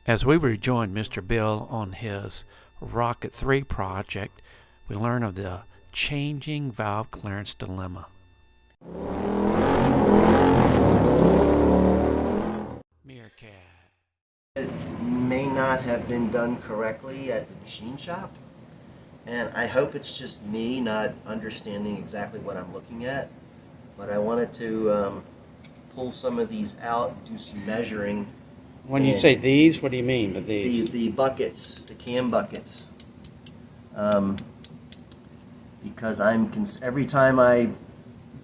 As we rejoin Mr. Bill on his Rocket 3 project, we learn of the changing valve clearance dilemma. Meerkat. It may not have been done correctly at the machine shop, and I hope it's just me not understanding exactly what I'm looking at, but I wanted to pull some of these out and do some measuring. When you say these, what do you mean by these? The buckets, the cam buckets. Because every time I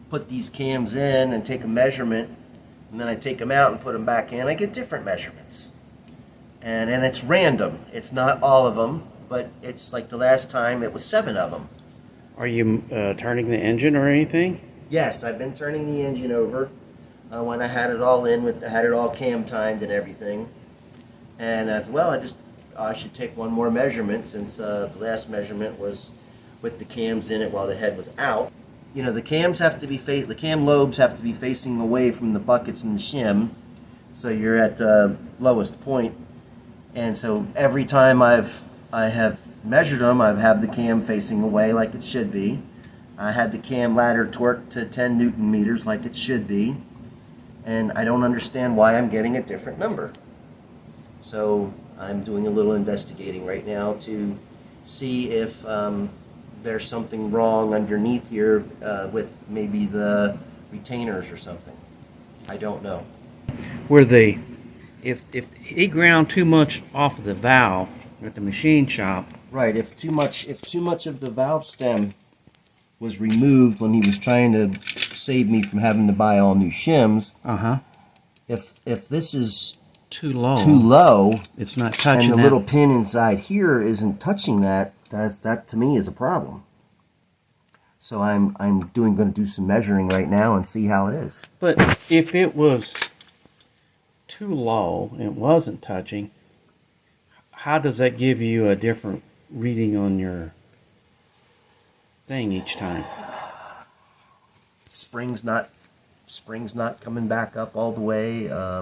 put these cams in and take a measurement, and then I take them out and put them back in, I get different measurements. And it's random. It's not all of them, but it's like the last time it was 7 of them. Are you turning the engine or anything? Yes, I've been turning the engine over when I had it all in, I had it all cam timed and everything. And I thought, well, I should take one more measurement since the last measurement was with the cams in it while the head was out. You know, the cams have to be the cam lobes have to be facing away from the buckets and the shim, so you're at the lowest point. And so every time I have measured them, I've had the cam facing away like it should be. I had the cam ladder torqued to 10 Newton meters like it should be. And I don't understand why I'm getting a different number. So I'm doing a little investigating right now to see if there's something wrong underneath here with maybe the retainers or something. I don't know. If he ground too much off of the valve at the machine shop. Right, if too much of the valve stem was removed when he was trying to save me from having to buy all new shims. If this is too low, it's not touching, and the little pin inside here isn't touching that to me is a problem. So I'm going to do some measuring right now and see how it is. But if it was too low and it wasn't touching, how does that give you a different reading on your thing each time? Spring's not coming back up all the way. I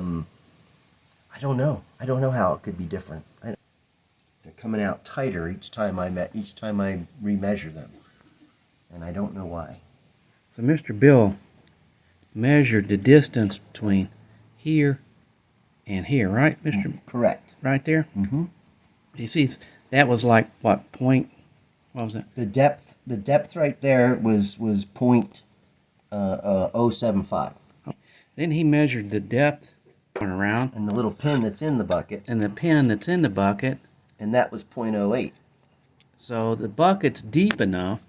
don't know how it could be different. They're coming out tighter each time I remeasure them, and I don't know why. So Mr. Bill measured the distance between here and here, right, Mr.? Correct. Right there. Mm-hmm. You see, that was like what point? What was that? The depth right there was .075. Then he measured the depth around, and the little pin that's in the bucket, and the pin that's in the bucket, and that was .08. So the bucket's deep enough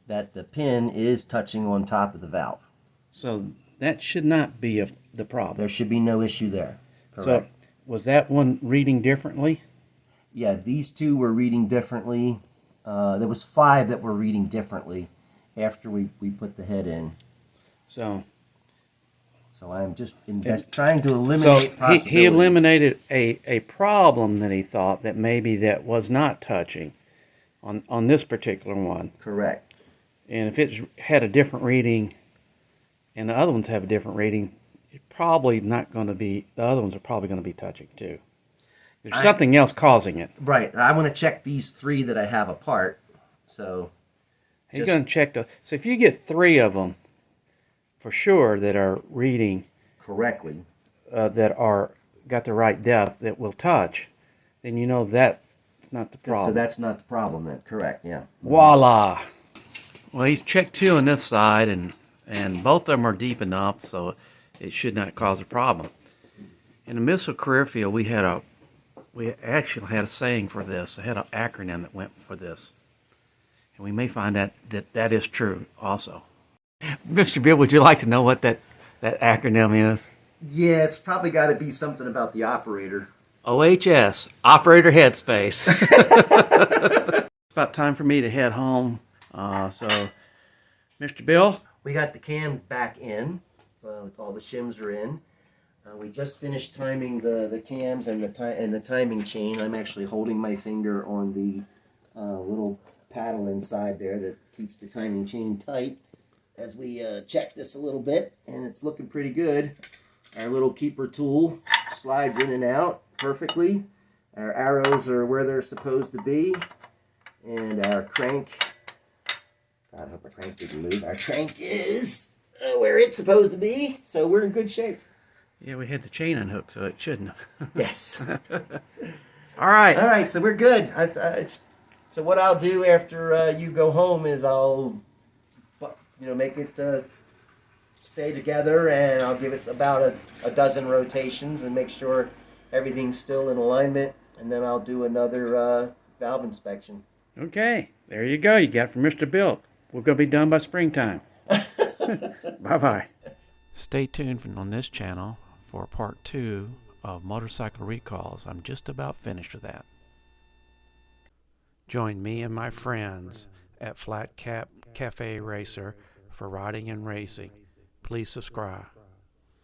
that the pin is touching on top of the valve. So that should not be the problem. There should be no issue there. Correct. So was that one reading differently? Yeah, these two were reading differently. There was 5 that were reading differently after we put the head in. So I'm just trying to eliminate possibilities. He eliminated a problem that he thought that maybe that was not touching on this particular one. Correct. And if it had a different reading and the other ones have a different reading, it's probably not going to be, the other ones are probably going to be touching too. There's something else causing it. Right. I want to check these 3 that I have apart. So he's going to check so if you get 3 of them for sure that are reading correctly, that are got the right depth that will touch, then you know that's not the problem. So that's not the problem then. Correct. Yeah. Voila. Well, he's checked 2 on this side, and both of them are deep enough, so it should not cause a problem. In the missile career field, we actually had a saying for this. I had an acronym that went for this, and we may find that is true also. Mr. Bill, would you like to know what that acronym is? Yeah, it's probably got to be something about the operator. OHS, Operator Headspace. It's about time for me to head home. So, Mr. Bill? We got the cam back in. All the shims are in. We just finished timing the cams and the timing chain. I'm actually holding my finger on the little paddle inside there that keeps the timing chain tight as we check this a little bit, and it's looking pretty good. Our little keeper tool slides in and out perfectly. Our arrows are where they're supposed to be. And our crank, God, I hope our crank didn't move. Our crank is where it's supposed to be. So we're in good shape. Yeah, we had the chain unhooked, so it shouldn't have. Yes. All right. All right, so we're good. So what I'll do after you go home is I'll, make it stay together, and I'll give it about a dozen rotations and make sure everything's still in alignment, and then I'll do another valve inspection. Okay, there you go. You got it from Mr. Bill. We're going to be done by springtime. Bye-bye. Stay tuned on this channel for part 2 of motorcycle recalls. I'm just about finished with that. Join me and my friends at Flat Cap Cafe Racer for riding and racing. Please subscribe.